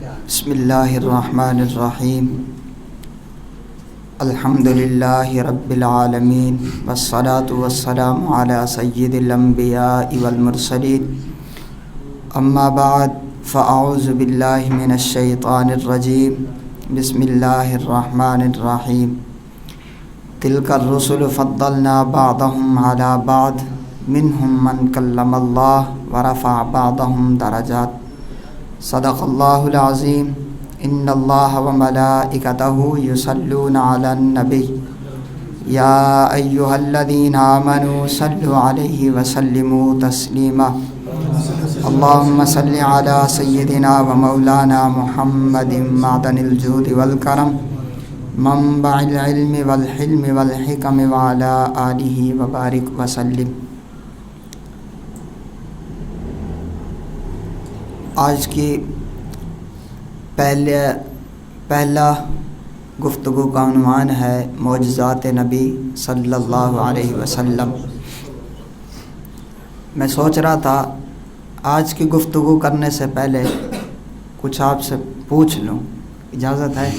بسم اللہ الرحمن الرحیم الحمد للہ رب العالمین والصلاة والسلام علی سید الانبیاء والمرسلین اما بعد فاعوذ باللہ من الشیطان الرجیم بسم اللہ الرحمن الرحیم تلک الرسل فضلنا بعضهم علی بعض منهم من کلم اللہ ورفع بعضهم درجات صدق اللہ العظیم ان اللہ وملائکتہ یصلون علی النبی یا ایہا الذین آمنوا صلوا علیہ وسلموا تسلیما اللہم صل علی سیدنا ومولانا محمد معدن الجود والکرم منبع العلم والحلم والحکم وعلی آلہ وبارک وسلم۔ آج کی پہلا گفتگو کا عنوان ہے معجزات نبی صلی اللہ علیہ وسلم۔ میں سوچ رہا تھا آج کی گفتگو کرنے سے پہلے کچھ آپ سے پوچھ لوں، اجازت ہے؟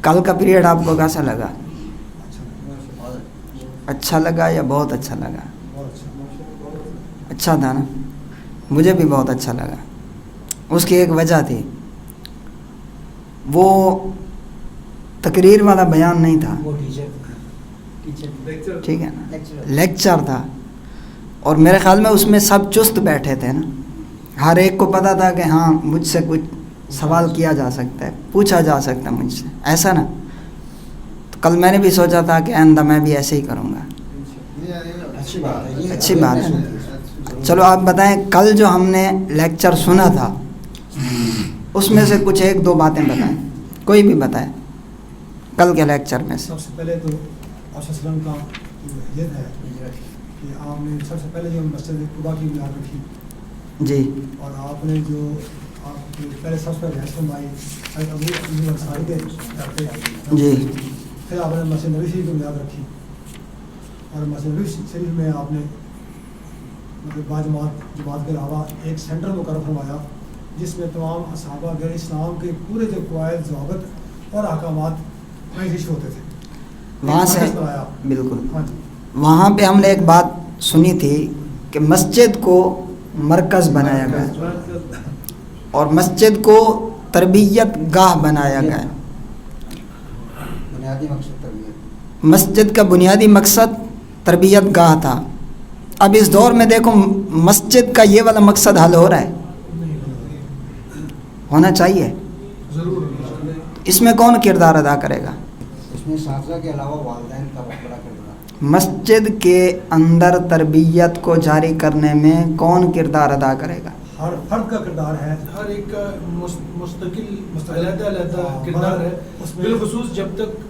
کل کا پیریڈ آپ کو کیسا لگا؟ اچھا لگا یا بہت اچھا لگا؟ اچھا تھا نا؟ مجھے بھی بہت اچھا لگا۔ اس کی ایک وجہ تھی، وہ تقریر والا بیان نہیں تھا، ٹھیک ہے نا، لیکچر تھا، اور میرے خیال میں اس میں سب چست بیٹھے تھے نا، ہر ایک کو پتہ تھا کہ ہاں مجھ سے کچھ سوال کیا جا سکتا ہے، پوچھا جا سکتا ہے مجھ سے، ایسا نا؟ تو کل میں نے بھی سوچا تھا کہ آئندہ میں بھی ایسے ہی کروں گا۔ اچھی بات ہے۔ چلو آپ بتائیں، کل جو ہم نے لیکچر سنا تھا اس میں سے کچھ ایک دو باتیں بتائیں، کوئی بھی بتائیں کل کے لیکچر میں سے۔ سب سے پہلے تو آپ صلی اللہ علیہ وسلم کا یہ ہے کہ آپ نے سب سے پہلے جو مسجد قباء کی بنیاد رکھی جی، اور آپ نے جو آپ کے پہلے سب سے رہائش فرمائی حضرت ابو انصاری کے گھر پہ، جی، پھر آپ نے مسجد نبوی شریف کی بنیاد رکھی، اور مسجد نبوی شریف میں آپ نے مطلب جماعت کے علاوہ ایک سینٹر مقرر فرمایا جس میں تمام اصحابہ غیر اسلام کے پورے جو قواعد ضوابط اور احکامات وہیں سے ہوتے تھے، وہاں سے بالکل۔ ہاں جی، وہاں پہ ہم نے ایک بات سنی تھی کہ مسجد کو مرکز بنایا گیا اور مسجد کو تربیت گاہ بنایا گیا۔ بنیادی مقصد تربیت، مسجد کا بنیادی مقصد تربیت گاہ تھا۔ اب اس دور میں دیکھو مسجد کا یہ والا مقصد حل ہو رہا ہے، ہونا چاہیے۔ ضرور اس میں کون کردار ادا کرے گا؟ اس میں اساتذہ کے علاوہ والدین کا بہت بڑا کردار۔ مسجد کے اندر تربیت کو جاری کرنے میں کون کردار ادا کرے گا؟ ہر فرد کا کردار ہے، ہر ایک کا مستقل علیحدہ کردار ہے، بالخصوص جب تک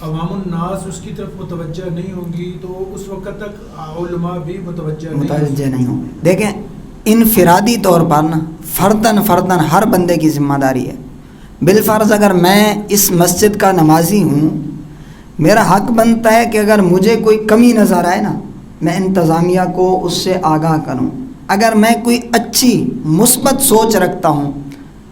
عوام الناس اس کی طرف متوجہ نہیں ہوں گی تو اس وقت تک علماء بھی متوجہ نہیں ہوں۔ دیکھیں انفرادی طور پر نا فرداً ہر بندے کی ذمہ داری ہے۔ بالفرض اگر میں اس مسجد کا نمازی ہوں، میرا حق بنتا ہے کہ اگر مجھے کوئی کمی نظر آئے نا، میں انتظامیہ کو اس سے آگاہ کروں۔ اگر میں کوئی اچھی مثبت سوچ رکھتا ہوں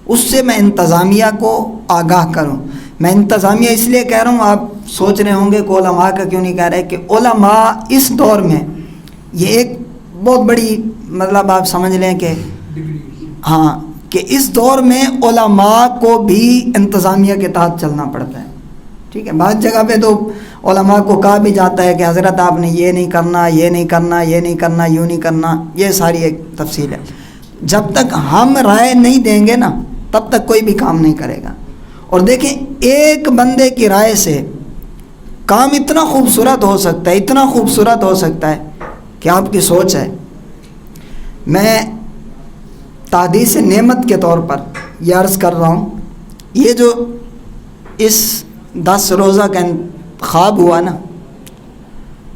اس سے میں انتظامیہ کو آگاہ کروں۔ میں انتظامیہ اس لیے کہہ رہا ہوں، آپ سوچ رہے ہوں گے کہ علماء کا کیوں نہیں کہہ رہے، کہ علماء اس دور میں یہ ایک بہت بڑی مطلب آپ سمجھ لیں کہ ہاں کہ اس دور میں علماء کو بھی انتظامیہ کے تحت چلنا پڑتا ہے، ٹھیک ہے۔ بعض جگہ پہ تو علماء کو کہا بھی جاتا ہے کہ حضرت آپ نے یہ نہیں کرنا، یہ نہیں کرنا، یہ نہیں کرنا، یوں نہیں کرنا، یہ ساری ایک تفصیل ہے۔ جب تک ہم رائے نہیں دیں گے نا تب تک کوئی بھی کام نہیں کرے گا۔ اور دیکھیں ایک بندے کی رائے سے کام اتنا خوبصورت ہو سکتا ہے، اتنا خوبصورت ہو سکتا ہے کہ آپ کی سوچ ہے۔ میں تحدیث نعمت کے طور پر یہ عرض کر رہا ہوں، یہ جو اس 10 روزہ کا خواب ہوا نا،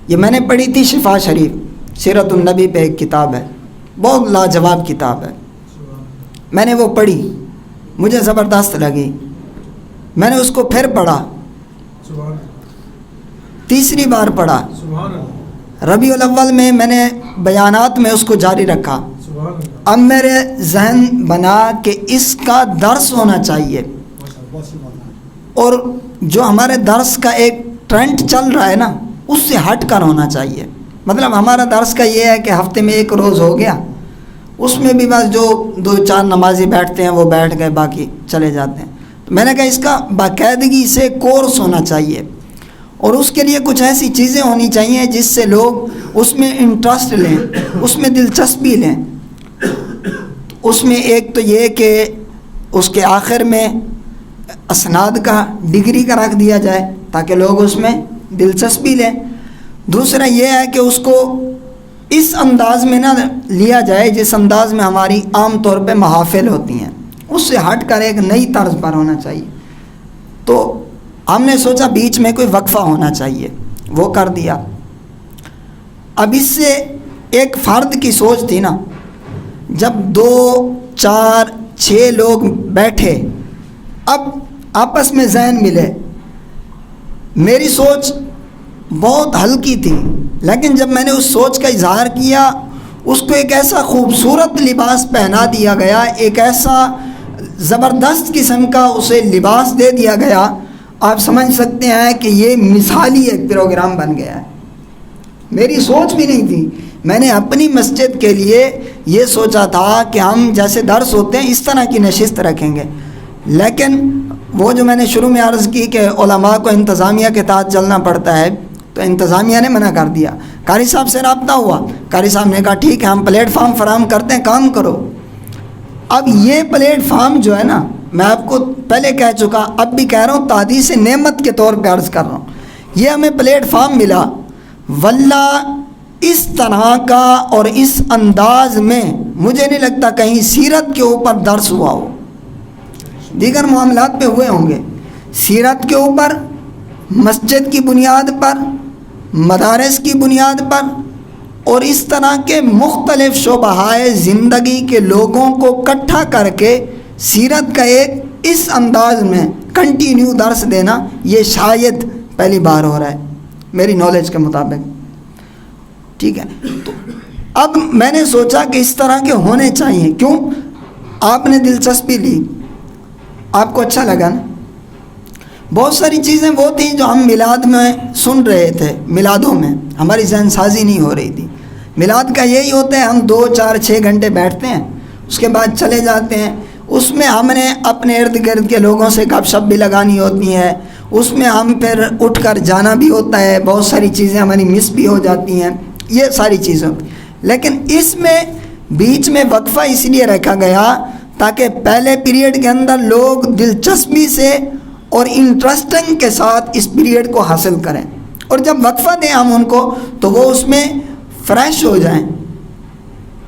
یہ میں نے پڑھی تھی شفا شریف، سیرت النبی پہ ایک کتاب ہے، بہت لاجواب کتاب ہے۔ میں نے وہ پڑھی، مجھے زبردست لگی، میں نے اس کو پھر پڑھا، تیسری بار پڑھا، ربیع الاول میں نے بیانات میں اس کو جاری رکھا، سبحان اللہ. اب میرے ذہن بنا کہ اس کا درس ہونا چاہیے، بہت سی بات ہے. اور جو ہمارے درس کا ایک ٹرینڈ چل رہا ہے نا اس سے ہٹ کر ہونا چاہیے. مطلب ہمارا درس کا یہ ہے کہ ہفتے میں ایک روز ہو گیا، اس میں بھی بس جو 2-4 نمازی بیٹھتے ہیں وہ بیٹھ گئے، باقی چلے جاتے ہیں. تو میں نے کہا اس کا باقاعدگی سے کورس ہونا چاہیے، اور اس کے لیے کچھ ایسی چیزیں ہونی چاہیے جس سے لوگ اس میں انٹرسٹ لیں، اس میں دلچسپی لیں. اس میں ایک تو یہ کہ اس کے آخر میں اسناد کا ڈگری کا رکھ دیا جائے تاکہ لوگ اس میں دلچسپی لیں. دوسرا یہ ہے کہ اس کو اس انداز میں نہ لیا جائے جس انداز میں ہماری عام طور پہ محافل ہوتی ہیں، اس سے ہٹ کر ایک نئی طرز پر ہونا چاہیے. تو ہم نے سوچا بیچ میں کوئی وقفہ ہونا چاہیے، وہ کر دیا. اب اس سے ایک فرد کی سوچ تھی نا، جب 2-4-6 لوگ بیٹھے، اب آپس میں ذہن ملے. میری سوچ بہت ہلکی تھی، لیکن جب میں نے اس سوچ کا اظہار کیا، اس کو ایک ایسا خوبصورت لباس پہنا دیا گیا، ایک ایسا زبردست قسم کا اسے لباس دے دیا گیا، آپ سمجھ سکتے ہیں کہ یہ مثالی ایک پروگرام بن گیا ہے. میری سوچ بھی نہیں تھی، میں نے اپنی مسجد کے لیے یہ سوچا تھا کہ ہم جیسے درس ہوتے ہیں اس طرح کی نشست رکھیں گے. لیکن وہ جو میں نے شروع میں عرض کی کہ علماء کو انتظامیہ کے تحت چلنا پڑتا ہے، تو انتظامیہ نے منع کر دیا. قاری صاحب سے رابطہ ہوا، قاری صاحب نے کہا ٹھیک ہے ہم پلیٹ فارم فراہم کرتے ہیں، کام کرو. اب یہ پلیٹ فارم جو ہے نا، میں آپ کو پہلے کہہ چکا، اب بھی کہہ رہا ہوں، تحدیث نعمت کے طور پہ عرض کر رہا ہوں، یہ ہمیں پلیٹ فارم ملا. واللہ اس طرح کا اور اس انداز میں مجھے نہیں لگتا کہیں سیرت کے اوپر درس ہوا ہو. دیگر معاملات پہ ہوئے ہوں گے، سیرت کے اوپر، مسجد کی بنیاد پر، مدارس کی بنیاد پر، اور اس طرح کے مختلف شعبۂ زندگی کے لوگوں کو اکٹھا کر کے سیرت کا ایک اس انداز میں کنٹینیو درس دینا، یہ شاید پہلی بار ہو رہا ہے میری نالج کے مطابق. ٹھیک ہے، تو اب میں نے سوچا کہ اس طرح کے ہونے چاہیے. کیوں؟ آپ نے دلچسپی لی، آپ کو اچھا لگا نا. بہت ساری چیزیں وہ تھیں جو ہم میلاد میں سن رہے تھے، میلادوں میں ہماری ذہن سازی نہیں ہو رہی تھی. میلاد کا یہی ہوتا ہے، ہم 2-4-6 گھنٹے بیٹھتے ہیں، اس کے بعد چلے جاتے ہیں. اس میں ہم نے اپنے ارد گرد کے لوگوں سے گپ شپ بھی لگانی ہوتی ہے، اس میں ہم پھر اٹھ کر جانا بھی ہوتا ہے، بہت ساری چیزیں ہماری مس بھی ہو جاتی ہیں، یہ ساری چیزیں. لیکن اس میں بیچ میں وقفہ اس لیے رکھا گیا تاکہ پہلے پیریڈ کے اندر لوگ دلچسپی سے اور انٹرسٹنگ کے ساتھ اس پیریڈ کو حاصل کریں، اور جب وقفہ دیں ہم ان کو تو وہ اس میں فریش ہو جائیں،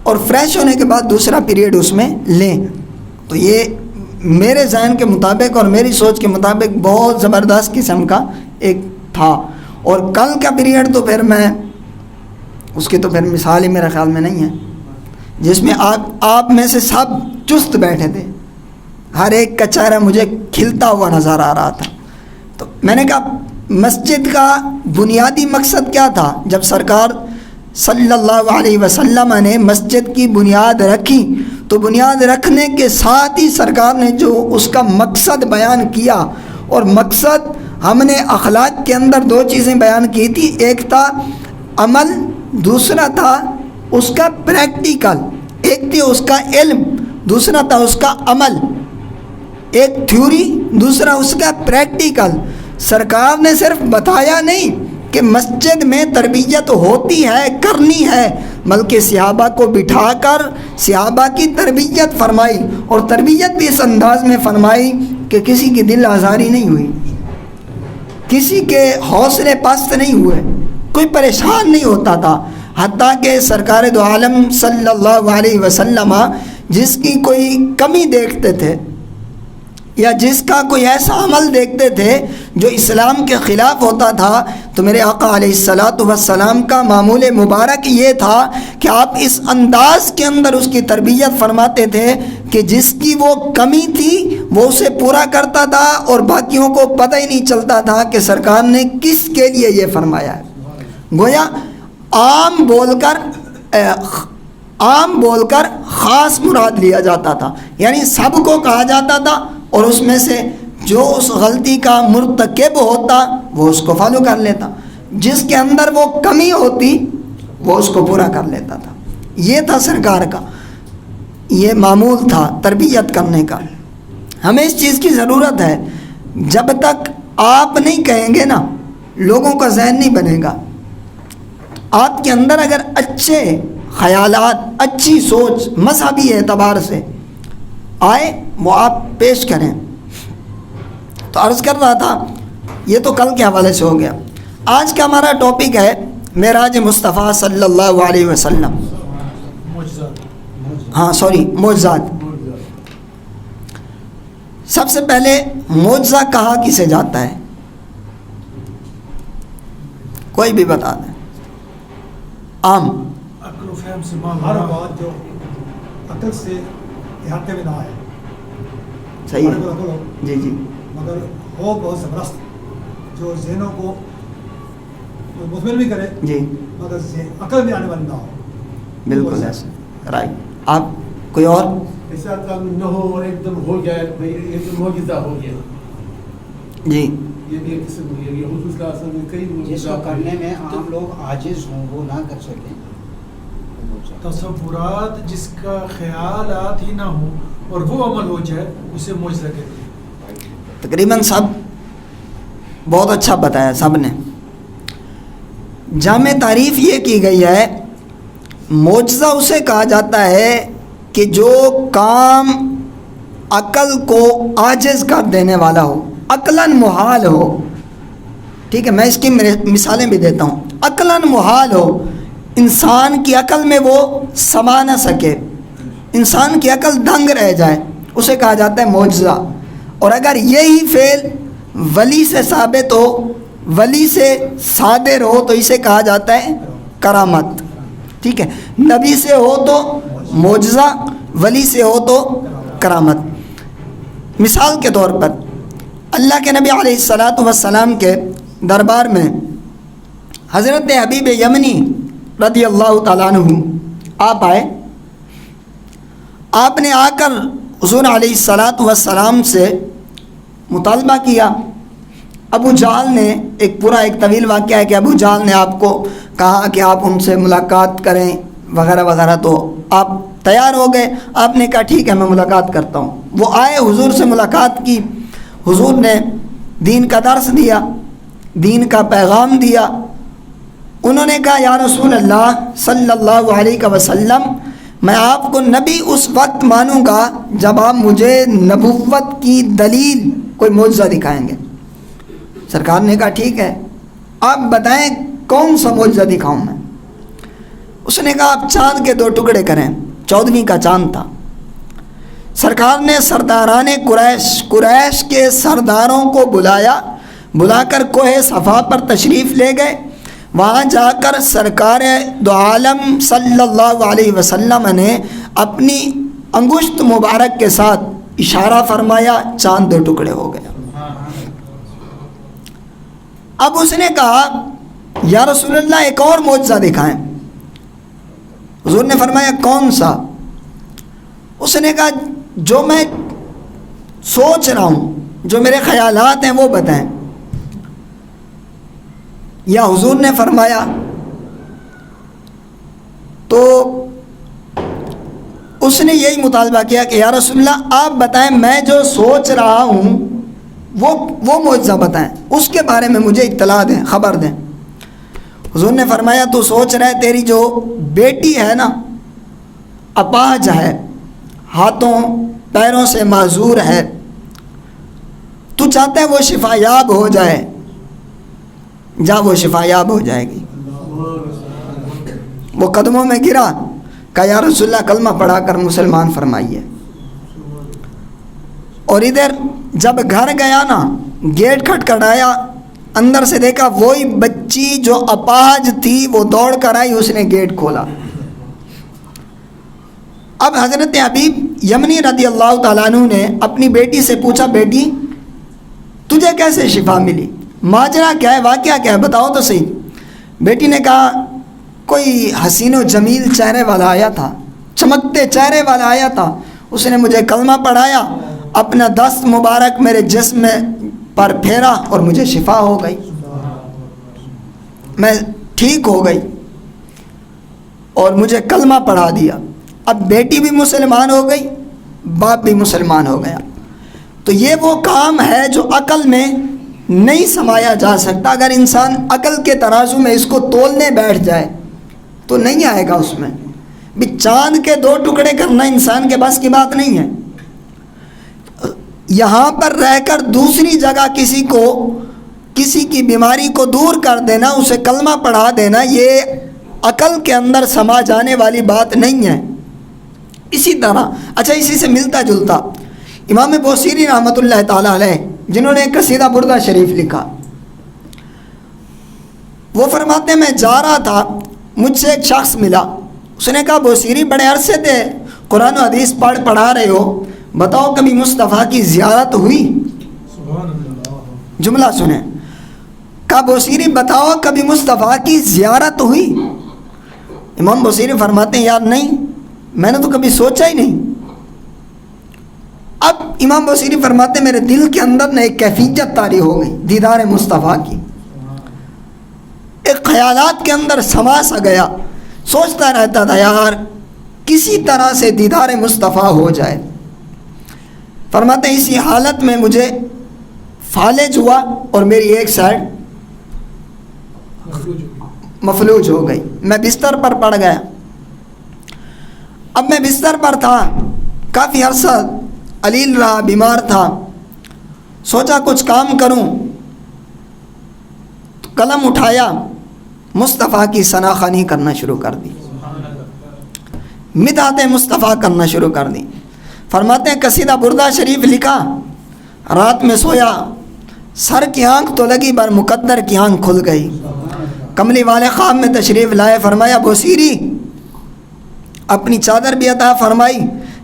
اور فریش ہونے کے بعد دوسرا پیریڈ اس میں لیں. تو یہ میرے ذہن کے مطابق اور میری سوچ کے مطابق بہت زبردست قسم کا ایک تھا. اور کل کا پیریڈ تو پھر میں اس کی تو پھر مثال ہی میرے خیال میں نہیں ہے، جس میں آپ میں سے سب چست بیٹھے تھے، ہر ایک کا چہرہ مجھے کھلتا ہوا نظر آ رہا تھا. تو میں نے کہا مسجد کا بنیادی مقصد کیا تھا؟ جب سرکار صلی اللہ علیہ وسلم نے مسجد کی بنیاد رکھی تو بنیاد رکھنے کے ساتھ ہی سرکار نے جو اس کا مقصد بیان کیا، اور مقصد ہم نے اخلاق کے اندر 2 چیزیں بیان کی تھی، ایک تھا عمل، دوسرا تھا اس کا پریکٹیکل. ایک تھی اس کا علم، دوسرا تھا اس کا عمل. ایک تھیوری، دوسرا اس کا پریکٹیکل. سرکار نے صرف بتایا نہیں کہ مسجد میں تربیت ہوتی ہے، کرنی ہے، بلکہ صحابہ کو بٹھا کر صحابہ کی تربیت فرمائی، اور تربیت بھی اس انداز میں فرمائی کہ کسی کی دل آزاری نہیں ہوئی، کسی کے حوصلے پست نہیں ہوئے، کوئی پریشان نہیں ہوتا تھا. حتیٰ کہ سرکار دو عالم صلی اللہ علیہ وسلم جس کی کوئی کمی دیکھتے تھے یا جس کا کوئی ایسا عمل دیکھتے تھے جو اسلام کے خلاف ہوتا تھا، تو میرے آقا علیہ الصلاۃ والسلام کا معمول مبارک یہ تھا کہ آپ اس انداز کے اندر اس کی تربیت فرماتے تھے کہ جس کی وہ کمی تھی وہ اسے پورا کرتا تھا، اور باقیوں کو پتہ ہی نہیں چلتا تھا کہ سرکار نے کس کے لیے یہ فرمایا ہے. گویا عام بول کر عام بول کر خاص مراد لیا جاتا تھا، یعنی سب کو کہا جاتا تھا اور اس میں سے جو اس غلطی کا مرتکب ہوتا وہ اس کو فالو کر لیتا، جس کے اندر وہ کمی ہوتی وہ اس کو پورا کر لیتا تھا۔ یہ تھا سرکار کا، یہ معمول تھا تربیت کرنے کا۔ ہمیں اس چیز کی ضرورت ہے، جب تک آپ نہیں کہیں گے نا لوگوں کا ذہن نہیں بنے گا۔ آپ کے اندر اگر اچھے خیالات، اچھی سوچ مذہبی اعتبار سے آئے وہ آپ پیش کریں۔ تو عرض کر رہا تھا، یہ تو کل کے حوالے سے ہو گیا۔ آج کا ہمارا ٹاپک ہے معراج مصطفیٰ صلی اللہ علیہ وسلم۔ معجزات۔ سب سے پہلے معجزہ کہا کسے جاتا ہے؟ کوئی بھی بتا دیں۔ عام عقل و فہم سے ہر بات جو عقل سے احاطے میں نہ ہے، صحیح ہے، جی جی، مگر ہو بہت زبردست جو ذہنوں کو مطمئن بھی کرے، جی مگر عقل میں آنے والی نہ ہو۔ بالکل ایسا، رائٹ۔ آپ کوئی اور؟ ایسا کام نہ ہو اور ایک دم ہو جائے، ایک دم معجزہ ہو گیا، جی یہ بھی ایک قسم ہے۔ یہ حضور صلی اللہ علیہ وسلم نے کئی جس کو کرنے میں عام لوگ عاجز ہوں وہ نہ کر سکیں، تصورات جس کا خیالات ہی نہ ہوں اور وہ عمل ہو جائے اسے معجزہ کہتے ہیں۔ تقریباً سب بہت اچھا بتایا سب نے۔ جامع تعریف یہ کی گئی ہے، معجزہ اسے کہا جاتا ہے کہ جو کام عقل کو عاجز کر دینے والا ہو، عقلاً محال ہو۔ ٹھیک ہے، میں اس کی مثالیں بھی دیتا ہوں۔ عقلاً محال ہو، انسان کی عقل میں وہ سما نہ سکے، انسان کی عقل دنگ رہ جائے، اسے کہا جاتا ہے معجزہ۔ اور اگر یہی فعل ولی سے ثابت ہو، ولی سے صادر ہو، تو اسے کہا جاتا ہے کرامت۔ ٹھیک ہے، نبی سے ہو تو معجزہ، ولی سے ہو تو کرامت۔ مثال کے طور پر اللہ کے نبی علیہ الصلاۃ والسلام کے دربار میں حضرت حبیب یمنی رضی اللہ تعالیٰ عنہ آپ آئے۔ آپ نے آ کر حضور علیہ الصلاۃ والسلام سے مطالبہ کیا۔ ابو جہل نے ایک طویل واقعہ ہے کہ ابو جہل نے آپ کو کہا کہ آپ ان سے ملاقات کریں وغیرہ وغیرہ، تو آپ تیار ہو گئے۔ آپ نے کہا ٹھیک ہے میں ملاقات کرتا ہوں۔ وہ آئے، حضور سے ملاقات کی، حضور نے دین کا درس دیا، دین کا پیغام دیا۔ انہوں نے کہا یا رسول اللہ صلی اللہ علیہ وسلم، میں آپ کو نبی اس وقت مانوں گا جب آپ مجھے نبوت کی دلیل کوئی معجزہ دکھائیں گے۔ سرکار نے کہا ٹھیک ہے، آپ بتائیں کون سا معجزہ دکھاؤں میں؟ اس نے کہا آپ چاند کے 2 ٹکڑے کریں۔ 14ویں کا چاند تھا۔ سرکار نے سرداران قریش کے سرداروں کو بلا کر کوہ صفا پر تشریف لے گئے۔ وہاں جا کر سرکار دو عالم صلی اللہ علیہ وسلم نے اپنی انگشت مبارک کے ساتھ اشارہ فرمایا، چاند 2 ٹکڑے ہو گیا۔ اب اس نے کہا یا رسول اللہ ایک اور معجزہ دکھائیں۔ حضور نے فرمایا کون سا؟ اس نے کہا جو میں سوچ رہا ہوں، جو میرے خیالات ہیں وہ بتائیں۔ یا حضور نے فرمایا تو اس نے یہی مطالبہ کیا کہ یا رسول اللہ آپ بتائیں، میں جو سوچ رہا ہوں وہ معجزہ بتائیں، اس کے بارے میں مجھے اطلاع دیں، خبر دیں۔ حضور نے فرمایا تو سوچ رہا ہے تیری جو بیٹی ہے نا، اپاہج ہے، ہاتھوں پیروں سے معذور ہے، تو چاہتا ہے وہ شفا یاب ہو جائے، جا وہ شفا یاب ہو جائے گی۔ وہ قدموں میں گرا، کہا یا رسول اللہ کلمہ پڑھا کر مسلمان فرمائیے۔ اور ادھر جب گھر گیا نا، گیٹ کھٹکھٹایا، اندر سے دیکھا وہی بچی جو اپاہج تھی وہ دوڑ کر آئی، اس نے گیٹ کھولا۔ اب حضرت حبیب یمنی رضی اللہ تعالیٰ عنہ نے اپنی بیٹی سے پوچھا بیٹی تجھے کیسے شفا ملی، ماجرا کیا ہے، واقعہ کیا ہے، بتاؤ تو صحیح۔ بیٹی نے کہا کوئی حسین و جمیل چہرے والا آیا تھا، چمکتے چہرے والا آیا تھا، اس نے مجھے کلمہ پڑھایا، اپنا دست مبارک میرے جسم پر پھیرا اور مجھے شفا ہو گئی، میں ٹھیک ہو گئی اور مجھے کلمہ پڑھا دیا۔ اب بیٹی بھی مسلمان ہو گئی، باپ بھی مسلمان ہو گیا۔ تو یہ وہ کام ہے جو عقل میں نہیں سمایا جا سکتا۔ اگر انسان عقل کے ترازو میں اس کو تولنے بیٹھ جائے تو نہیں آئے گا اس میں۔ بھی چاند کے 2 ٹکڑے کرنا انسان کے بس کی بات نہیں ہے۔ یہاں پر رہ کر دوسری جگہ کسی کی بیماری کو دور کر دینا، اسے کلمہ پڑھا دینا، یہ عقل کے اندر سما جانے والی بات نہیں ہے۔ اسی طرح اسی سے ملتا جلتا امام بوصیری رحمۃ اللہ تعالیٰ علیہ، جنہوں نے ایک قصیدہ بردہ شریف لکھا، وہ فرماتے ہیں میں جا رہا تھا، مجھ سے ایک شخص ملا، اس نے کہا بوصیری بڑے عرصے سے قرآن و حدیث پڑھا رہے ہو، بتاؤ کبھی مصطفیٰ کی زیارت ہوئی؟ سبحان اللہ۔ جملہ سنیں، کہا بوصیری بتاؤ کبھی مصطفیٰ کی زیارت ہوئی؟ امام بوصیری فرماتے ہیں یار نہیں، میں نے تو کبھی سوچا ہی نہیں۔ اب امام بوصیری فرماتے ہیں میرے دل کے اندر نہ ایک کیفیت طاری ہو گئی دیدار مصطفیٰ کی، ایک خیالات کے اندر سما سا گیا، سوچتا رہتا تھا یار کسی طرح سے دیدار مصطفیٰ ہو جائے۔ فرماتے ہیں اسی حالت میں مجھے فالج ہوا اور میری ایک سائڈ مفلوج ہو گئی، میں بستر پر پڑ گیا۔ اب میں بستر پر تھا، کافی عرصہ علیل رہا، بیمار تھا، سوچا کچھ کام کروں، تو قلم اٹھایا، مصطفیٰ کی ثناخوانی کرنا شروع کر دی، مدحت مصطفیٰ کرنا شروع کر دی۔ فرماتے ہیں قصیدہ بردہ شریف لکھا، رات میں سویا، سر کی آنکھ تو لگی بر مقدر کی آنکھ کھل گئی۔ کملی والے خواب میں تشریف لائے، فرمایا بوصیری اپنی چادر بھی عطا فرمائی،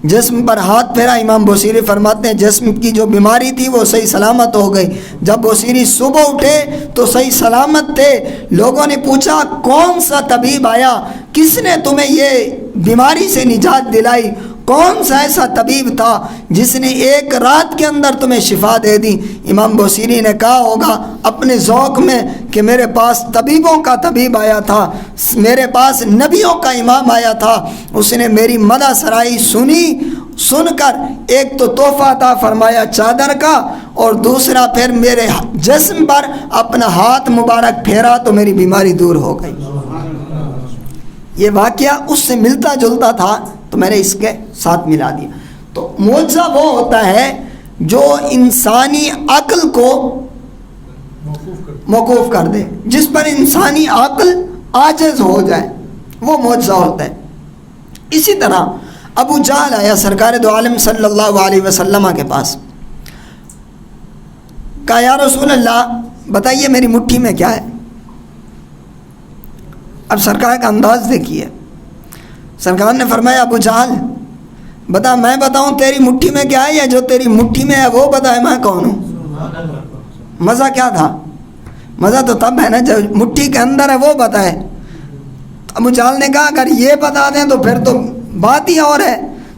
جسم پر ہاتھ پھیرا۔ امام بوصیری فرماتے ہیں جسم کی جو بیماری تھی وہ صحیح سلامت ہو گئی۔ جب بوصیری صبح اٹھے تو صحیح سلامت تھے۔ لوگوں نے پوچھا کون سا طبیب آیا، کس نے تمہیں یہ بیماری سے نجات دلائی، کون سا ایسا طبیب تھا جس نے ایک رات کے اندر تمہیں شفا دے دی؟ امام بوصیری نے کہا ہوگا اپنے ذوق میں کہ میرے پاس طبیبوں کا طبیب آیا تھا، میرے پاس نبیوں کا امام آیا تھا، اس نے میری مدح سرائی سنی، سن کر ایک تو تحفہ عطا فرمایا چادر کا، اور دوسرا پھر میرے جسم پر اپنا ہاتھ مبارک پھیرا تو میری بیماری دور ہو گئی۔ یہ واقعہ اس سے ملتا جلتا تھا تو میں نے اس کے ساتھ ملا دیا۔ تو معجزہ وہ ہوتا ہے جو انسانی عقل کو موقوف کر دے، جس پر انسانی عقل عاجز ہو جائے، وہ معجزہ ہوتا ہے۔ اسی طرح ابو جہل آیا سرکار دو عالم صلی اللہ علیہ وسلم کے پاس، کہا یا رسول اللہ بتائیے میری مٹھی میں کیا ہے؟ اب سرکار کا انداز دیکھیے، سرکار نے فرمایا ابو جہل بتا میں بتاؤں تیری مٹھی میں کیا ہے، یا جو تیری مٹھی میں ہے وہ بتائے میں کون ہوں؟ مزہ کیا تھا؟ مزہ تو تب ہے نا جب مٹھی کے اندر ہے وہ بتائے۔ ابو جہل نے کہا اگر یہ بتا دیں تو پھر تو بات ہی اور ہے۔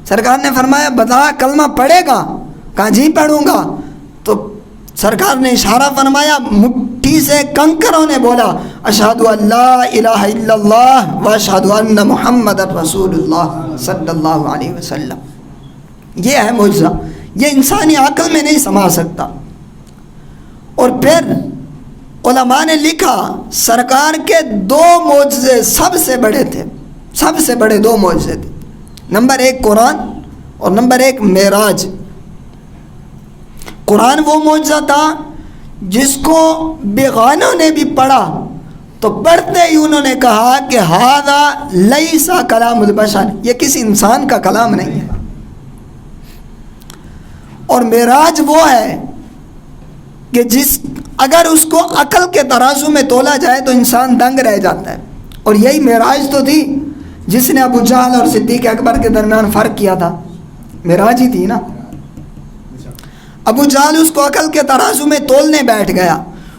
سرکار نے فرمایا بتا کلمہ پڑھے گا؟ کہا جی پڑھوں گا۔ تو سرکار نے اشارہ فرمایا، مٹھی سے کنکروں نے بولا اشہدو ان لا الہ الا اللہ و اشہدو ان محمد رسول اللہ صلی اللہ علیہ وسلم۔ یہ ہے معجزہ، یہ انسانی عقل میں نہیں سما سکتا۔ اور پھر علماء نے لکھا سرکار کے دو معجزے سب سے بڑے تھے، سب سے بڑے دو معجزے تھے، نمبر ایک قرآن اور نمبر ایک معراج۔ قرآن وہ معجزہ تھا جس کو بیگانوں نے بھی پڑھا تو پڑھتے ہی انہوں نے کہا کہ ھذا لیس کلام البشر، یہ کسی انسان کا کلام نہیں ہے۔ اور معراج وہ ہے کہ اگر اس کو عقل کے ترازو میں تولا جائے تو انسان دنگ رہ جاتا ہے۔ اور یہی معراج تو تھی جس نے ابو جہل اور صدیق اکبر کے درمیان فرق کیا تھا، معراج ہی تھی نا۔ ابو جہل اس کو عقل کے ترازو میں تولنے بیٹھ گیا،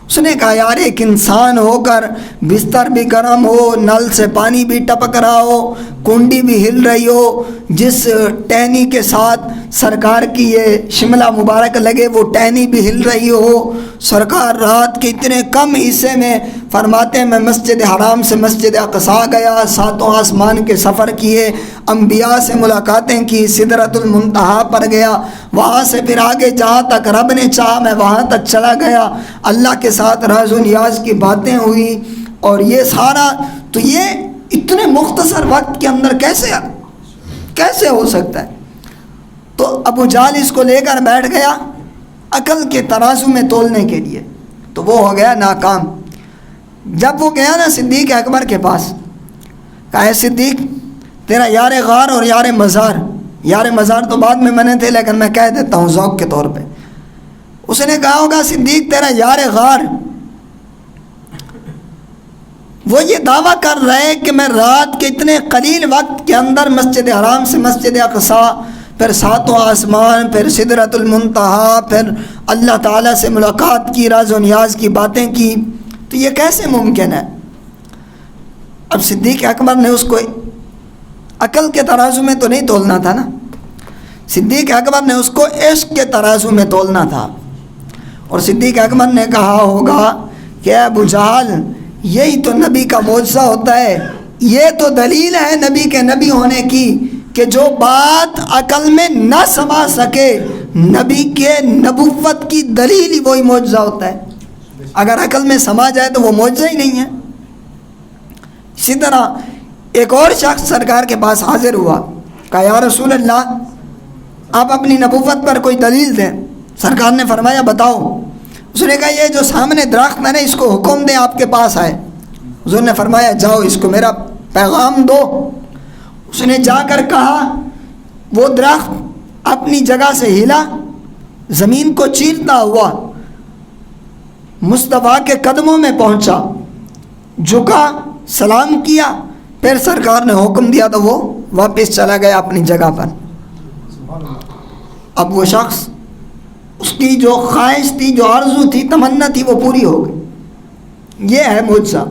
اس نے کہا یار ایک انسان ہو کر بستر بھی گرم ہو، نل سے پانی بھی ٹپک رہا ہو، کنڈی بھی ہل رہی ہو، جس ٹہنی کے ساتھ سرکار کی یہ شملہ مبارک لگے وہ ٹہنی بھی ہل رہی ہو۔ سرکار رات کے اتنے کم حصے میں فرماتے ہیں میں مسجد حرام سے مسجد اقصیٰ گیا، 7 آسمان کے سفر کیے، انبیاء سے ملاقاتیں کی، سدرۃ المنتہا پر گیا، وہاں سے پھر آگے جہاں تک رب نے چاہا میں وہاں تک چلا گیا، اللہ کے ساتھ راز و نیاز کی باتیں ہوئی، اور یہ سارا تو یہ اتنے مختصر وقت کے اندر کیسے ہو سکتا ہے؟ تو ابو جہل اس کو لے کر بیٹھ گیا عقل کے ترازو میں تولنے کے لیے، تو وہ ہو گیا ناکام۔ جب وہ گیا نا صدیق اکبر کے پاس، کہا ہے صدیق تیرا یار غار اور یار مزار تو بعد میں نے تھے لیکن میں کہہ دیتا ہوں ذوق کے طور پہ، اس نے کہا ہوگا صدیق تیرا یار غار وہ یہ دعویٰ کر رہے کہ میں رات کے اتنے قلیل وقت کے اندر مسجد حرام سے مسجد اقصیٰ، پھر 7 آسمان، پھر سدرۃ المنتہا، پھر اللہ تعالیٰ سے ملاقات کی، راز و نیاز کی باتیں کی، تو یہ کیسے ممکن ہے؟ اب صدیق اکبر نے اس کو عقل کے ترازو میں تو نہیں تولنا تھا نا، صدیق اکبر نے اس کو عشق کے ترازو میں تولنا تھا، اور صدیق اکبر نے کہا ہوگا کہ ابو جہل یہی تو نبی کا معجزہ ہوتا ہے، یہ تو دلیل ہے نبی کے نبی ہونے کی کہ جو بات عقل میں نہ سما سکے نبی کے نبوت کی دلیل ہی وہی معجزہ ہوتا ہے، اگر عقل میں سما جائے تو وہ معجزہ ہی نہیں ہے۔ اسی طرح ایک اور شخص سرکار کے پاس حاضر ہوا، کہا یا رسول اللہ آپ اپنی نبوت پر کوئی دلیل دیں۔ سرکار نے فرمایا بتاؤ۔ اس نے کہا یہ جو سامنے درخت ہے نا اس کو حکم دیں آپ کے پاس آئے۔ حضور نے فرمایا جاؤ اس کو میرا پیغام دو۔ اس نے جا کر کہا، وہ درخت اپنی جگہ سے ہلا، زمین کو چیرتا ہوا مصطفیٰ کے قدموں میں پہنچا، جھکا، سلام کیا، پھر سرکار نے حکم دیا تو وہ واپس چلا گیا اپنی جگہ پر۔ اب وہ شخص، اس کی جو خواہش تھی، جو آرزو تھی، تمنا تھی، وہ پوری ہو گئی۔ یہ ہے معجزہ۔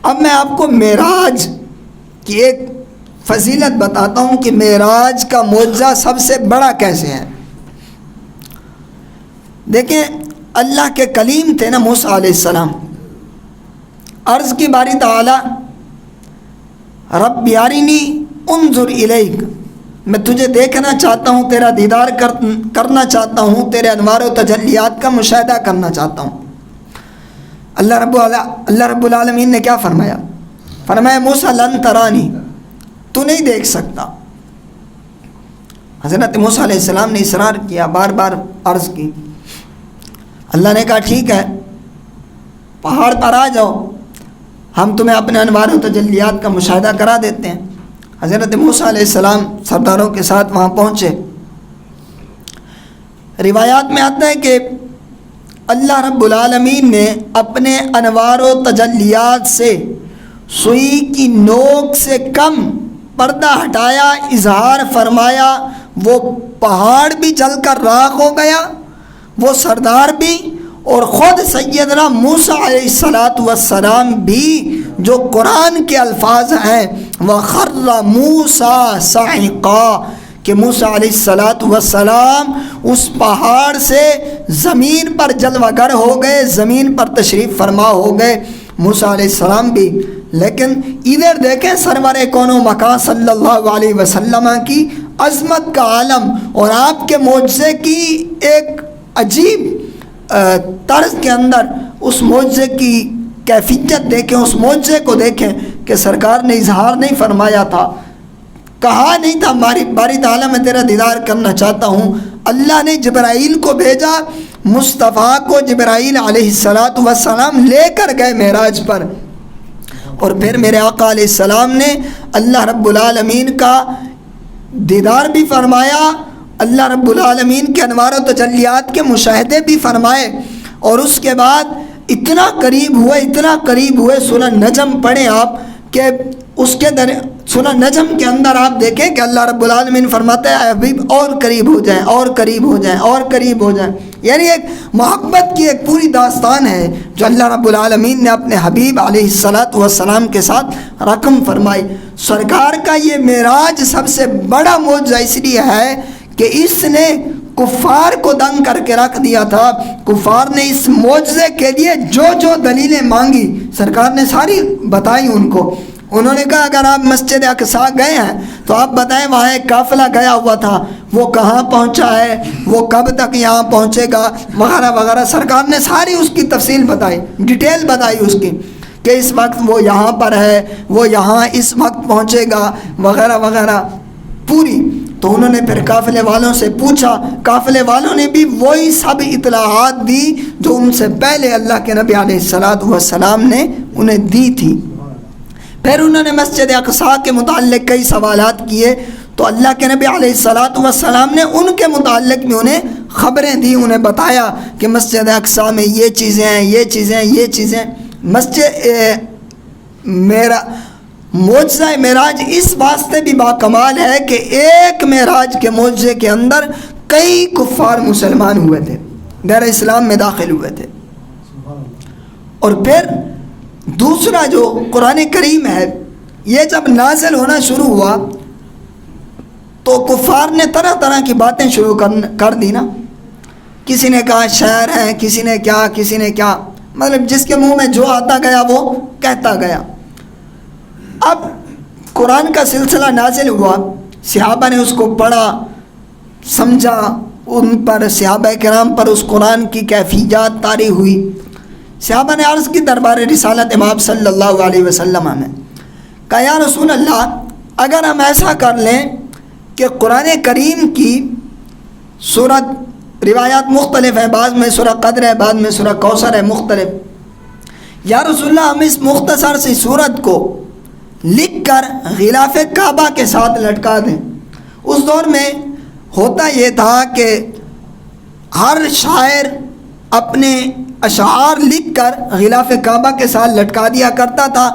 اب میں آپ کو معراج کی ایک فضیلت بتاتا ہوں کہ معراج کا معجزہ سب سے بڑا کیسے ہے۔ دیکھیں اللہ کے کلیم تھے نا موسیٰ علیہ السلام، عرض کی باری تعالی رب ارنی انظر الیک، میں تجھے دیکھنا چاہتا ہوں، تیرا دیدار کرنا چاہتا ہوں، تیرے انوار و تجلیات کا مشاہدہ کرنا چاہتا ہوں۔ اللہ رب العالمین نے کیا فرمایا؟ فرمایا موسیٰ لن ترانی، تو نہیں دیکھ سکتا۔ حضرت موسیٰ علیہ السلام نے اصرار کیا، بار بار عرض کی۔ اللہ نے کہا ٹھیک ہے پہاڑ پر آ جاؤ، ہم تمہیں اپنے انوار و تجلیات کا مشاہدہ کرا دیتے ہیں۔ حضرت موسیٰ علیہ السلام سرداروں کے ساتھ وہاں پہنچے۔ روایات میں آتا ہے کہ اللہ رب العالمین نے اپنے انوار و تجلیات سے سوئی کی نوک سے کم پردہ ہٹایا، اظہار فرمایا، وہ پہاڑ بھی جل کر راکھ ہو گیا، وہ سردار بھی، اور خود سیدنا موسیٰ علیہ السلام بھی، جو قرآن کے الفاظ ہیں وَخَرَّ مُوسَىٰ صَعِقًا، کہ موسیٰ علیہ السلام اس پہاڑ سے زمین پر جلوہ گر ہو گئے، زمین پر تشریف فرما ہو گئے موسیٰ علیہ السلام بھی۔ لیکن ادھر دیکھیں سرور کون و مکان صلی اللہ علیہ وسلم کی عظمت کا عالم اور آپ کے معجزے کی ایک عجیب طرز کے اندر اس معجزے کی کیفیت دیکھیں، اس معجزے کو دیکھیں کہ سرکار نے اظہار نہیں فرمایا تھا، کہا نہیں تھا باری تعالیٰ میں تیرا دیدار کرنا چاہتا ہوں۔ اللہ نے جبرائیل کو بھیجا، مصطفیٰ کو جبرائیل علیہ السلام لے کر گئے معراج پر، اور پھر میرے آقا علیہ السلام نے اللہ رب العالمین کا دیدار بھی فرمایا، اللہ رب العالمین کے انوار و تجلیات کے مشاہدے بھی فرمائے، اور اس کے بعد اتنا قریب ہوئے سورہ نجم پڑھیں آپ کہ اس کے سورہ نجم کے اندر آپ دیکھیں کہ اللہ رب العالمین فرماتا ہے اے حبیب اور قریب ہو جائیں، اور قریب ہو جائیں، اور قریب ہو جائیں۔ یعنی ایک محبت کی ایک پوری داستان ہے جو اللہ رب العالمین نے اپنے حبیب علیہ الصلاۃ والسلام کے ساتھ رقم فرمائی۔ سرکار کا یہ معراج سب سے بڑا معجزہ اس لیے ہے کہ اس نے کفار کو دنگ کر کے رکھ دیا تھا۔ کفار نے اس معجزے کے لیے جو جو دلیلیں مانگی سرکار نے ساری بتائی ان کو۔ انہوں نے کہا اگر آپ مسجد اقصیٰ گئے ہیں تو آپ بتائیں وہاں ایک قافلہ گیا ہوا تھا، وہ کہاں پہنچا ہے، وہ کب تک یہاں پہنچے گا، وغیرہ وغیرہ۔ سرکار نے ساری اس کی تفصیل بتائی، ڈیٹیل بتائی اس کی کہ اس وقت وہ یہاں پر ہے، وہ یہاں اس وقت پہنچے گا، وغیرہ وغیرہ پوری۔ تو انہوں نے پھر قافلے والوں سے پوچھا، قافلے والوں نے بھی وہی سب اطلاعات دی جو ان سے پہلے اللہ کے نبی علیہ الصلاۃ والسلام نے انہیں دی تھی۔ پھر انہوں نے مسجد اقصیٰ کے متعلق کئی سوالات کیے تو اللہ کے نبی علیہ الصلاۃ والسلام نے ان کے متعلق بھی انہیں خبریں دی، انہیں بتایا کہ مسجد اقصیٰ میں یہ چیزیں ہیں، یہ چیزیں، یہ چیزیں۔ معجزہ معراج اس واسطے بھی باکمال ہے کہ ایک معراج کے معجزے کے اندر کئی کفار مسلمان ہوئے تھے، دیر اسلام میں داخل ہوئے تھے۔ اور پھر دوسرا جو قرآن کریم ہے، یہ جب نازل ہونا شروع ہوا تو کفار نے طرح طرح کی باتیں شروع کر دی نا۔ کسی نے کہا شعر ہے، کسی نے کیا، مطلب جس کے منہ میں جو آتا گیا وہ کہتا گیا۔ اب قرآن کا سلسلہ نازل ہوا، صحابہ نے اس کو پڑھا، سمجھا، ان پر صحابہ کرام پر اس قرآن کی کیفیات طاری ہوئی۔ صحابہ نے عرض کی دربار رسالت امام صلی اللہ علیہ وسلم میں، کہا یا رسول اللہ اگر ہم ایسا کر لیں کہ قرآن کریم کی سورت، روایات مختلف ہیں، بعض میں سورہ قدر ہے، بعض میں سورہ کوثر ہے، مختلف، یا رسول اللہ ہم اس مختصر سی سورت کو لکھ کر غلاف کعبہ کے ساتھ لٹکا دیں۔ اس دور میں ہوتا یہ تھا کہ ہر شاعر اپنے اشعار لکھ کر غلاف کعبہ کے ساتھ لٹکا دیا کرتا تھا۔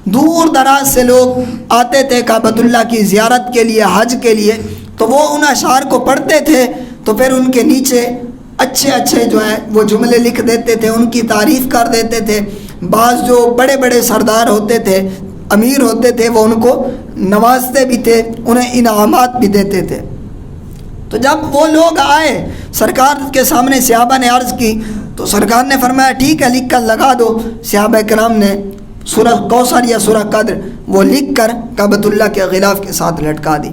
دور دراز سے لوگ آتے تھے کعبۃ اللہ کی زیارت کے لیے، حج کے لیے، تو وہ ان اشعار کو پڑھتے تھے تو پھر ان کے نیچے اچھے جو ہیں وہ جملے لکھ دیتے تھے، ان کی تعریف کر دیتے تھے۔ بعض جو بڑے بڑے سردار ہوتے تھے، امیر ہوتے تھے، وہ ان کو نوازتے بھی تھے، انہیں انعامات بھی دیتے تھے۔ تو جب وہ لوگ آئے سرکار کے سامنے، صحابہ نے عرض کی تو سرکار نے فرمایا ٹھیک ہے لکھ کر لگا دو۔ صحابہ کرام نے سورہ کوثر یا سورہ قدر وہ لکھ کر کعبۃ اللہ کے غلاف کے ساتھ لٹکا دی۔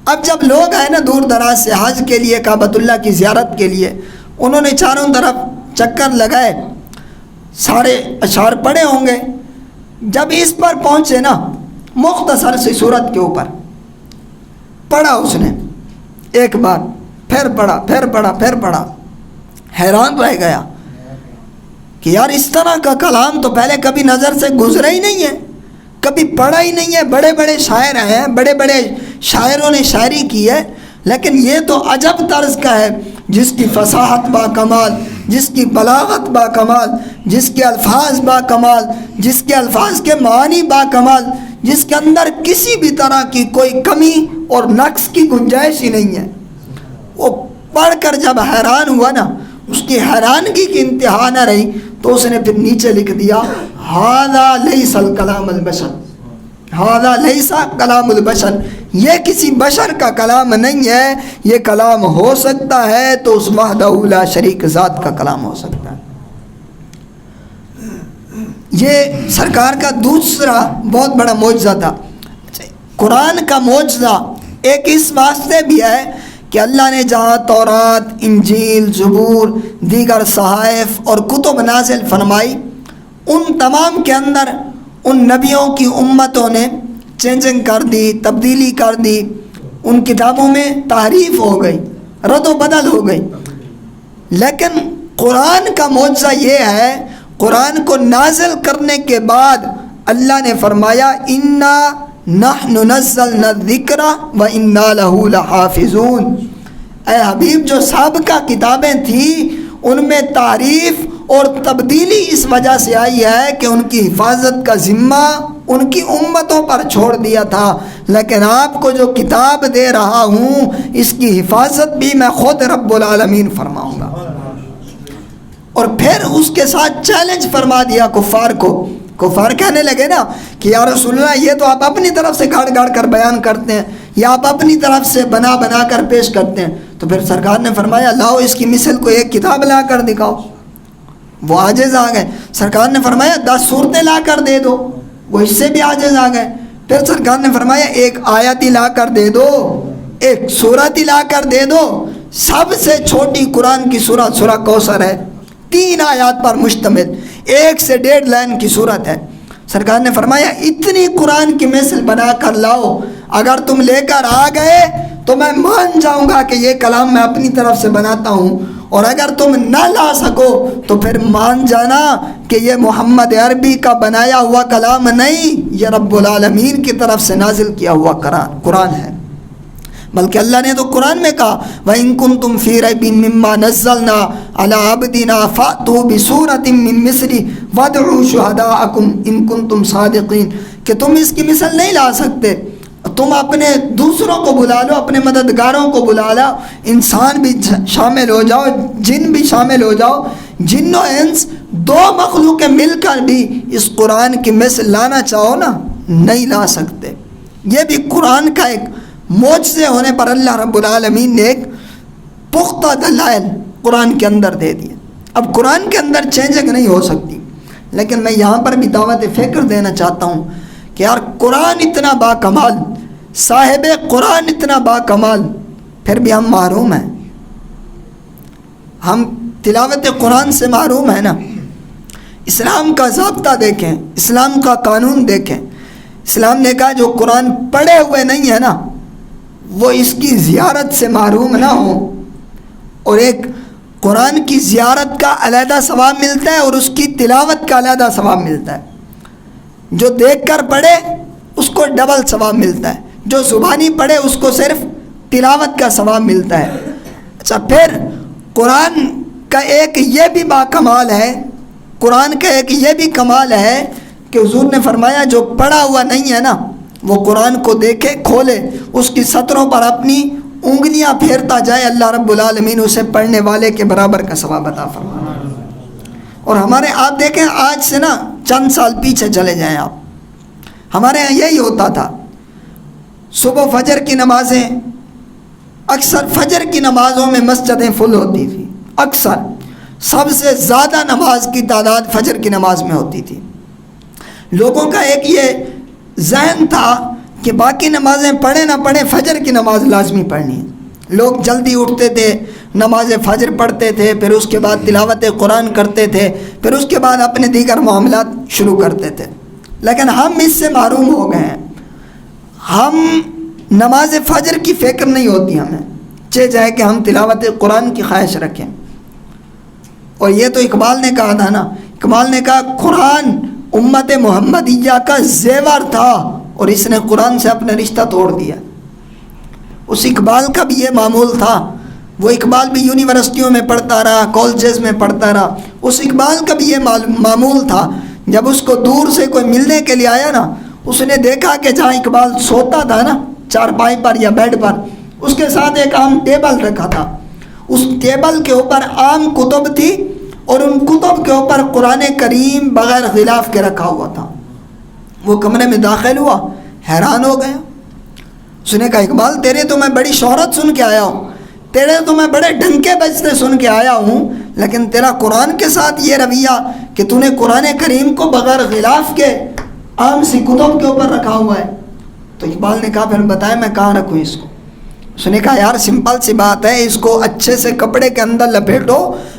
اب جب لوگ آئے نا دور دراز سے حج کے لیے، کعبۃ اللہ کی زیارت کے لیے، انہوں نے چاروں طرف چکر لگائے، سارے اشعار پڑھے ہوں گے۔ جب اس پر پہنچے نا مختصر سی صورت کے اوپر پڑھا اس نے ایک بار، پھر پڑھا، حیران رہ گیا کہ یار اس طرح کا کلام تو پہلے کبھی نظر سے گزرا ہی نہیں ہے، کبھی پڑھا ہی نہیں ہے۔ بڑے بڑے شاعر ہیں، بڑے بڑے شاعروں نے شاعری کی ہے، لیکن یہ تو عجب طرز کا ہے، جس کی فصاحت با کمال، جس کی بلاغت با کمال، جس کے الفاظ با کمال، جس کے الفاظ کے معانی با کمال، جس کے اندر کسی بھی طرح کی کوئی کمی اور نقص کی گنجائش ہی نہیں ہے۔ وہ پڑھ کر جب حیران ہوا نا، اس کی حیرانگی کی انتہا نہ رہی تو اس نے پھر نیچے لکھ دیا ھذا لیس الکلام البشر، ھذا لیس کلام البشر، یہ کسی بشر کا کلام نہیں ہے، یہ کلام ہو سکتا ہے تو اس وحدہ لا شریک ذات کا کلام ہو سکتا ہے۔ یہ سرکار کا دوسرا بہت بڑا معجزہ تھا۔ قرآن کا معجزہ ایک اس واسطے بھی ہے کہ اللہ نے جہاں تورات، انجیل، زبور، دیگر صحائف اور کتب نازل فرمائی، ان تمام کے اندر ان نبیوں کی امتوں نے چینجنگ کر دی، تبدیلی کر دی، ان کتابوں میں تحریف ہو گئی، رد و بدل ہو گئی۔ لیکن قرآن کا معجزہ یہ ہے، قرآن کو نازل کرنے کے بعد اللہ نے فرمایا انا نحن نزلنا الذکر وانا لہ لحافظون۔ اے حبیب، جو سابقہ کتابیں تھیں ان میں تعریف اور تبدیلی اس وجہ سے آئی ہے کہ ان کی حفاظت کا ذمہ ان کی امتوں پر چھوڑ دیا تھا، لیکن آپ کو جو کتاب دے رہا ہوں اس کی حفاظت بھی میں خود رب العالمین فرماؤں گا۔ اور پھر اس کے ساتھ چیلنج فرما دیا کفار کو. کفار کہنے لگے نا کہ یا رسول اللہ یہ تو آپ اپنی طرف سے گاڑ گاڑ کر بیان کرتے ہیں یا آپ اپنی طرف سے بنا بنا کر پیش کرتے ہیں. تو پھر سرکار نے فرمایا لاؤ اس کی مثل کو ایک کتاب لا کر دکھاؤ. وہ عاجز آ گئے. سرکار نے فرمایا 10 صورتیں لا کر دے دو. وہ اس سے بھی عاجز آ گئے. پھر سرکار نے فرمایا ایک آیت ہی لا کر دے دو, ایک سورت ہی لا کر دے دو. سب سے چھوٹی قرآن کی سورت سورہ کوثر ہے, 3 آیات پر مشتمل, 1 سے 1.5 لائن کی سورت ہے. سرکار نے فرمایا اتنی قرآن کی مثل بنا کر لاؤ, اگر تم لے کر آ گئے تو میں مان جاؤں گا کہ یہ کلام میں اپنی طرف سے بناتا ہوں, اور اگر تم نہ لا سکو تو پھر مان جانا کہ یہ محمد عربی کا بنایا ہوا کلام نہیں, یہ رب العالمین کی طرف سے نازل کیا ہوا قرآن ہے. بلکہ اللہ نے تو قرآن میں کہا وَإِن كُنتُمْ فِي رَيْبٍ مِّمَّا نَزَّلْنَا عَلَىٰ عَبْدِنَا فَأْتُوا بِسُورَةٍ مِّن مِّثْلِهِ وَادْعُوا شُهَدَاءَكُمْ إِن كُنتُمْ صَادِقِينَ, کہ تم اس کی مثل نہیں لا سکتے, تم اپنے دوسروں کو بلا لو, اپنے مددگاروں کو بلا لو, انسان بھی شامل ہو جاؤ, جن بھی شامل ہو جاؤ, جن و انس 2 مخلوق مل کر بھی اس قرآن کی مثل لانا چاہو نا, نہیں لا سکتے. یہ بھی قرآن کا ایک معجزے ہونے پر اللہ رب العالمین نے ایک پختہ دلائل قرآن کے اندر دے دیے. اب قرآن کے اندر چینجنگ نہیں ہو سکتی, لیکن میں یہاں پر بھی دعوت فکر دینا چاہتا ہوں کہ یار قرآن اتنا با کمال, صاحب قرآن اتنا با کمال, پھر بھی ہم محروم ہیں. ہم تلاوت قرآن سے محروم ہیں نا. اسلام کا ضابطہ دیکھیں, اسلام کا قانون دیکھیں. اسلام نے کہا جو قرآن پڑھے ہوئے نہیں ہے نا وہ اس کی زیارت سے محروم نہ ہو, اور ایک قرآن کی زیارت کا علیحدہ ثواب ملتا ہے اور اس کی تلاوت کا علیحدہ ثواب ملتا ہے. جو دیکھ کر پڑھے اس کو ڈبل ثواب ملتا ہے, جو زبانی پڑھے اس کو صرف تلاوت کا ثواب ملتا ہے. اچھا, پھر قرآن کا ایک یہ بھی با کمال ہے, قرآن کا ایک یہ بھی کمال ہے کہ حضور نے فرمایا جو پڑھا ہوا نہیں ہے نا وہ قرآن کو دیکھے, کھولے, اس کی سطروں پر اپنی انگلیاں پھیرتا جائے, اللہ رب العالمین اسے پڑھنے والے کے برابر کا ثواب عطا فرمائے. اور ہمارے آپ دیکھیں آج سے نا چند سال پیچھے چلے جائیں آپ, ہمارے یہاں یہی ہوتا تھا. صبح فجر کی نمازیں, اکثر فجر کی نمازوں میں مسجدیں فل ہوتی تھی, اکثر سب سے زیادہ نماز کی تعداد فجر کی نماز میں ہوتی تھی. لوگوں کا ایک یہ ذہن تھا کہ باقی نمازیں پڑھیں نہ پڑھیں فجر کی نماز لازمی پڑھنی ہے. لوگ جلدی اٹھتے تھے, نماز فجر پڑھتے تھے, پھر اس کے بعد تلاوت قرآن کرتے تھے, پھر اس کے بعد اپنے دیگر معاملات شروع کرتے تھے. لیکن ہم اس سے محروم ہو گئے ہیں. ہم نماز فجر کی فکر نہیں ہوتی ہمیں, چاہے کہ ہم تلاوت قرآن کی خواہش رکھیں. اور یہ تو اقبال نے کہا تھا نا, اقبال نے کہا قرآن امت محمدیہ کا زیور تھا اور اس نے قرآن سے اپنا رشتہ توڑ دیا. اس اقبال کا بھی یہ معمول تھا. وہ اقبال بھی یونیورسٹیوں میں پڑھتا رہا, کالجز میں پڑھتا رہا. اس اقبال کا بھی یہ معمول تھا. جب اس کو دور سے کوئی ملنے کے لیے آیا نا, اس نے دیکھا کہ جہاں اقبال سوتا تھا نا چارپائی پر یا بیڈ پر, اس کے ساتھ ایک عام ٹیبل رکھا تھا. اس ٹیبل کے اوپر عام کتب تھی اور ان کتب کے اوپر قرآن کریم بغیر غلاف کے رکھا ہوا تھا. وہ کمرے میں داخل ہوا, حیران ہو گیا. اس نے کہا اقبال تیرے تو میں بڑی شہرت سن کے آیا ہوں, تیرے تو میں بڑے ڈنکے بجتے سن کے آیا ہوں, لیکن تیرا قرآن کے ساتھ یہ رویہ کہ تو نے قرآن کریم کو بغیر غلاف کے عام سی کتب کے اوپر رکھا ہوا ہے. تو اقبال نے کہا پھر بتائے میں کہاں رکھوں اس کو. اس نے کہا یار سمپل سی بات ہے, اس کو اچھے سے کپڑے کے اندر لپیٹو,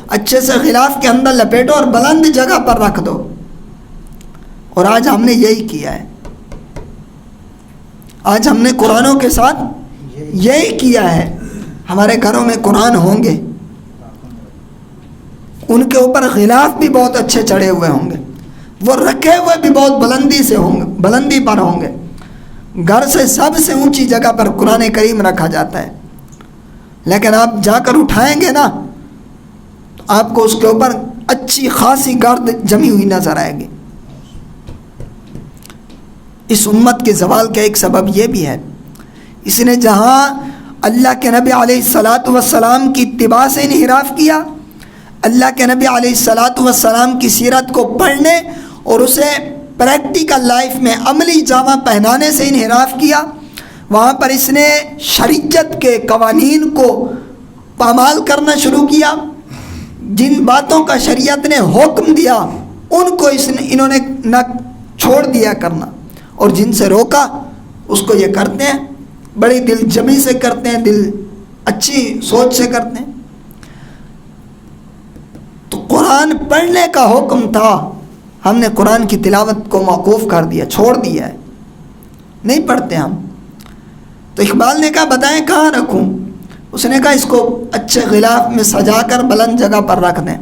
اچھے سے غلاف کے اندر لپیٹو اور بلند جگہ پر رکھ دو. اور آج ہم نے یہی کیا ہے. آج ہم نے قرآنوں کے ساتھ یہی کیا ہے. ہمارے گھروں میں قرآن ہوں گے, ان کے اوپر غلاف بھی بہت اچھے چڑھے ہوئے ہوں گے, وہ رکھے ہوئے بھی بہت بلندی سے ہوں گے, بلندی پر ہوں گے. گھر سے سب سے اونچی جگہ پر قرآن کریم رکھا جاتا ہے. لیکن آپ جا کر اٹھائیں گے نا تو آپ کو اس کے اوپر اچھی خاصی گرد جمی ہوئی نظر آئے گی. اس امت کے زوال کا ایک سبب یہ بھی ہے, اس نے جہاں اللہ کے نبی علیہ الصلاۃ والسلام کی اتباع سے انحراف کیا, اللہ کے نبی علیہ الصلاۃ والسلام کی سیرت کو پڑھنے اور اسے پریکٹیکل لائف میں عملی جامہ پہنانے سے انحراف کیا، وہاں پر اس نے شریعت کے قوانین کو پامال کرنا شروع کیا، جن باتوں کا شریعت نے حکم دیا ان کو انہوں نے نہ چھوڑ دیا کرنا، اور جن سے روکا اس کو یہ کرتے ہیں، بڑی دل جمی سے کرتے ہیں، دل اچھی سوچ سے کرتے ہیں۔ تو قرآن پڑھنے کا حکم تھا، ہم نے قرآن کی تلاوت کو موقوف کر دیا، چھوڑ دیا ہے، نہیں پڑھتے ہم۔ تو اقبال نے کہا بتائیں کہاں رکھوں؟ اس نے کہا اس کو اچھے غلاف میں سجا کر بلند جگہ پر رکھ دیں۔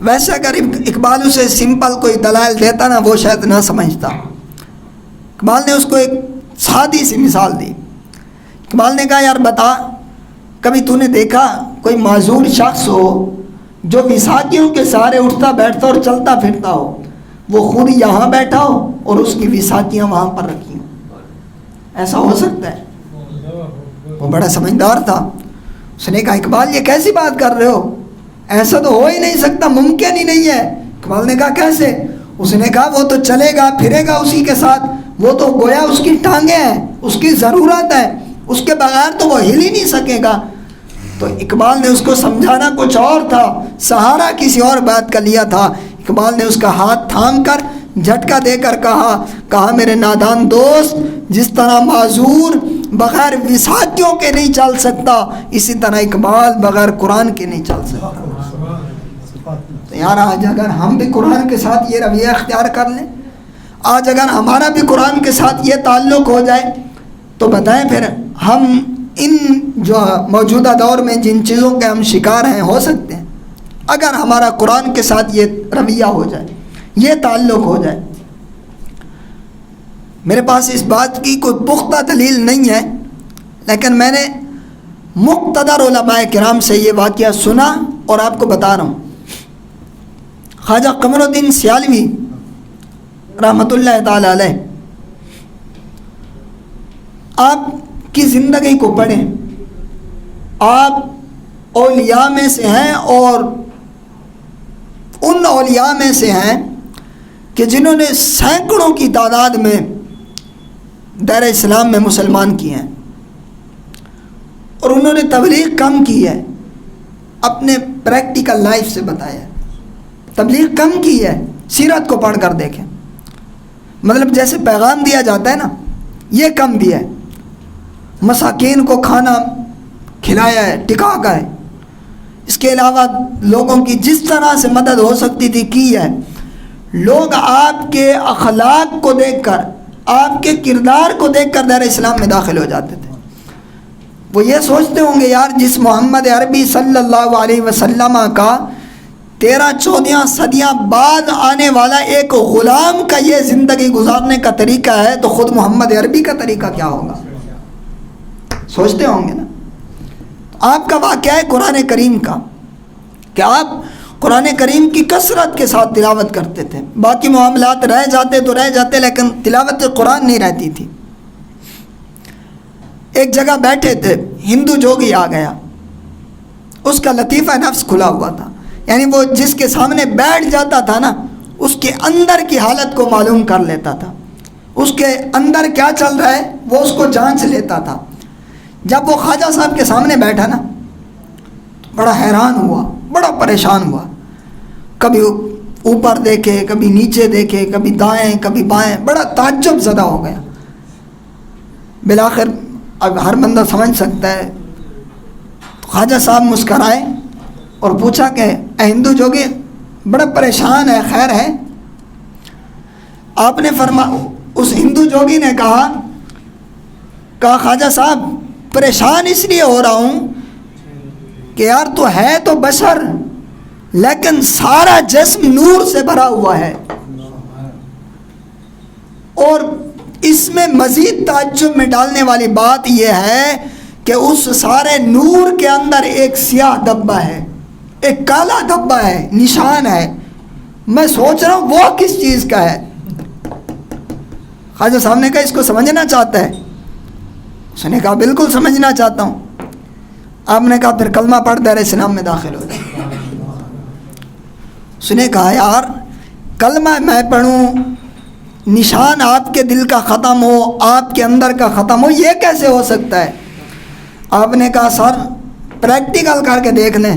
ویسے اگر اقبال اسے سمپل کوئی دلائل دیتا نا وہ شاید نہ سمجھتا۔ اقبال نے اس کو ایک سادی سی مثال دی۔ اقبال نے کہا یار بتا، کبھی تو نے دیکھا کوئی معذور شخص ہو جو وساکیوں کے سہارے اٹھتا بیٹھتا اور چلتا پھرتا ہو، وہ خود یہاں بیٹھا ہو اور اس کی وساکیاں وہاں پر رکھی ہوں؟ ایسا ہو سکتا ہے؟ وہ بڑا سمجھدار تھا، اس نے کہا اقبال یہ کیسی بات کر رہے ہو، ایسا تو ہو ہی نہیں سکتا، ممکن ہی نہیں ہے۔ اقبال نے کہا کیسے؟ اس نے کہا وہ تو چلے گا پھرے گا اسی کے ساتھ، وہ تو گویا اس کی ٹانگیں ہیں، اس کی ضرورت ہے، اس کے بغیر تو وہ ہل ہی نہیں سکے گا۔ تو اقبال نے اس کو سمجھانا کچھ اور تھا، سہارا کسی اور بات کا لیا تھا۔ اقبال نے اس کا ہاتھ تھام کر جھٹکا دے کر کہا میرے نادان دوست، جس طرح معذور بغیر وساکیوں کے نہیں چل سکتا، اسی طرح اقبال بغیر قرآن کے نہیں چل سکتا۔ تو یار آج اگر ہم بھی قرآن کے ساتھ یہ رویہ اختیار کر لیں، آج اگر ہمارا بھی قرآن کے ساتھ یہ تعلق ہو جائے، تو بتائیں پھر ہم ان جو موجودہ دور میں جن چیزوں کے ہم شکار ہیں ہو سکتے ہیں، اگر ہمارا قرآن کے ساتھ یہ رویہ ہو جائے، یہ تعلق ہو جائے۔ میرے پاس اس بات کی کوئی پختہ دلیل نہیں ہے، لیکن میں نے مقتدر علماء کرام سے یہ واقعہ سنا اور آپ کو بتا رہا ہوں۔ خواجہ قمر الدین سیالوی رحمۃ اللہ تعالی علیہ، آپ کی زندگی کو پڑھیں، آپ اولیاء میں سے ہیں، اور ان اولیاء میں سے ہیں کہ جنہوں نے سینکڑوں کی تعداد میں دائرہ اسلام میں مسلمان کیے ہیں، اور انہوں نے تبلیغ کم کی ہے، اپنے پریکٹیکل لائف سے بتایا ہے، تبلیغ کم کی ہے۔ سیرت کو پڑھ کر دیکھیں، مطلب جیسے پیغام دیا جاتا ہے نا، یہ کم دیا ہے، مساکین کو کھانا کھلایا ہے، ٹکا کا ہے، اس کے علاوہ لوگوں کی جس طرح سے مدد ہو سکتی تھی کی ہے۔ لوگ آپ کے اخلاق کو دیکھ کر، آپ کے کردار کو دیکھ کر دائرہ اسلام میں داخل ہو جاتے تھے۔ وہ یہ سوچتے ہوں گے یار جس محمد عربی صلی اللہ علیہ وسلم کا 13-14 صدیاں بعد آنے والا ایک غلام کا یہ زندگی گزارنے کا طریقہ ہے، تو خود محمد عربی کا طریقہ کیا ہوگا؟ سوچتے ہوں گے نا۔ آپ کا واقعہ ہے قرآن کریم کا، کہ آپ قرآن کریم کی کثرت کے ساتھ تلاوت کرتے تھے، باقی معاملات رہ جاتے تو رہ جاتے، لیکن تلاوت قرآن نہیں رہتی تھی۔ ایک جگہ بیٹھے تھے، ہندو جوگی آ گیا، اس کا لطیفہ نفس کھلا ہوا تھا، یعنی وہ جس کے سامنے بیٹھ جاتا تھا نا، اس کے اندر کی حالت کو معلوم کر لیتا تھا، اس کے اندر کیا چل رہا ہے وہ اس کو جانچ لیتا تھا۔ جب وہ خواجہ صاحب کے سامنے بیٹھا نا، بڑا حیران ہوا، بڑا پریشان ہوا، کبھی اوپر دیکھے، کبھی نیچے دیکھے، کبھی دائیں کبھی بائیں، بڑا تعجب زدہ ہو گیا۔ بالآخر اب ہر بندہ سمجھ سکتا ہے، خواجہ صاحب مسکرائے اور پوچھا کہ اے ہندو جوگی، بڑا پریشان ہے، خیر ہے؟ آپ نے اس ہندو جوگی نے کہا خواجہ صاحب پریشان اس لیے ہو رہا ہوں کہ یار تو ہے تو بشر، لیکن سارا جسم نور سے بھرا ہوا ہے، اور اس میں مزید تعجب میں ڈالنے والی بات یہ ہے کہ اس سارے نور کے اندر ایک سیاہ دھبا ہے، ایک کالا دھبا ہے، نشان ہے، میں سوچ رہا ہوں وہ کس چیز کا ہے۔ خواجہ صاحب نے کہا اس کو سمجھنا چاہتا ہے؟ اس نے کہا بالکل سمجھنا چاہتا ہوں۔ آپ نے کہا پھر کلمہ پڑھ دائرہ اسلام میں داخل ہو جائے۔ اس نے کہا یار کلمہ میں پڑھوں نشان آپ کے دل کا ختم ہو, آپ کے اندر کا ختم ہو, یہ کیسے ہو سکتا ہے؟ آپ نے کہا سر پریکٹیکل کر کے دیکھ لیں,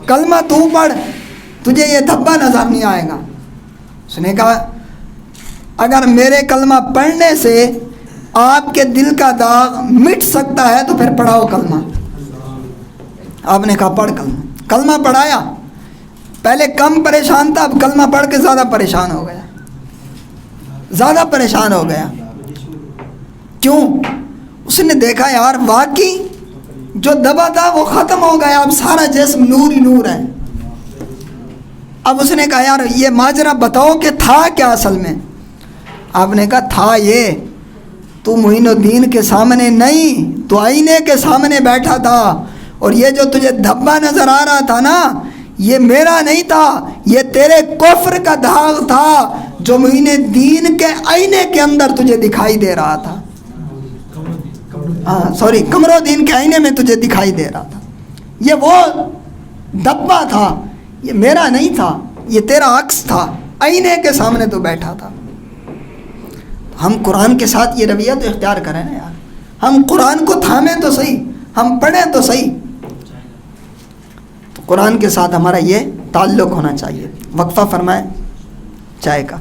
کلمہ تو پڑھ, تجھے یہ دھبا نظر نہیں آئے گا. اس نے کہا اگر میرے کلمہ پڑھنے سے آپ کے دل کا داغ مٹ سکتا ہے تو پھر پڑھاؤ کلمہ. آپ نے کہا پڑھ کلمہ. کلمہ پڑھایا. پہلے کم پریشان تھا, اب کلمہ پڑھ کے زیادہ پریشان ہو گیا, زیادہ پریشان ہو گیا. کیوں؟ اس نے دیکھا یار واقعی جو دبا تھا وہ ختم ہو گیا, اب سارا جسم نور ہی نور ہے. اب اس نے کہا یار یہ ماجرا بتاؤ کہ تھا کیا اصل میں؟ آپ نے کہا تھا یہ, تو معین الدین کے سامنے نہیں, تو آئینے کے سامنے بیٹھا تھا, اور یہ جو تجھے دھبا نظر آ رہا تھا نا یہ میرا نہیں تھا, یہ تیرے کفر کا داغ تھا جو معین الدین کے آئینے کے اندر تجھے دکھائی دے رہا تھا. قمر الدین کے آئینے میں تجھے دکھائی دے رہا تھا. یہ وہ دھبا تھا, یہ میرا نہیں تھا, یہ تیرا عکس تھا, آئینے کے سامنے تو بیٹھا تھا. ہم قرآن کے ساتھ یہ رویہ تو اختیار کریں نا یار, ہم قرآن کو تھامیں تو صحیح, ہم پڑھیں تو صحیح. تو قرآن کے ساتھ ہمارا یہ تعلق ہونا چاہیے. وقفہ فرمائیں چائے کا.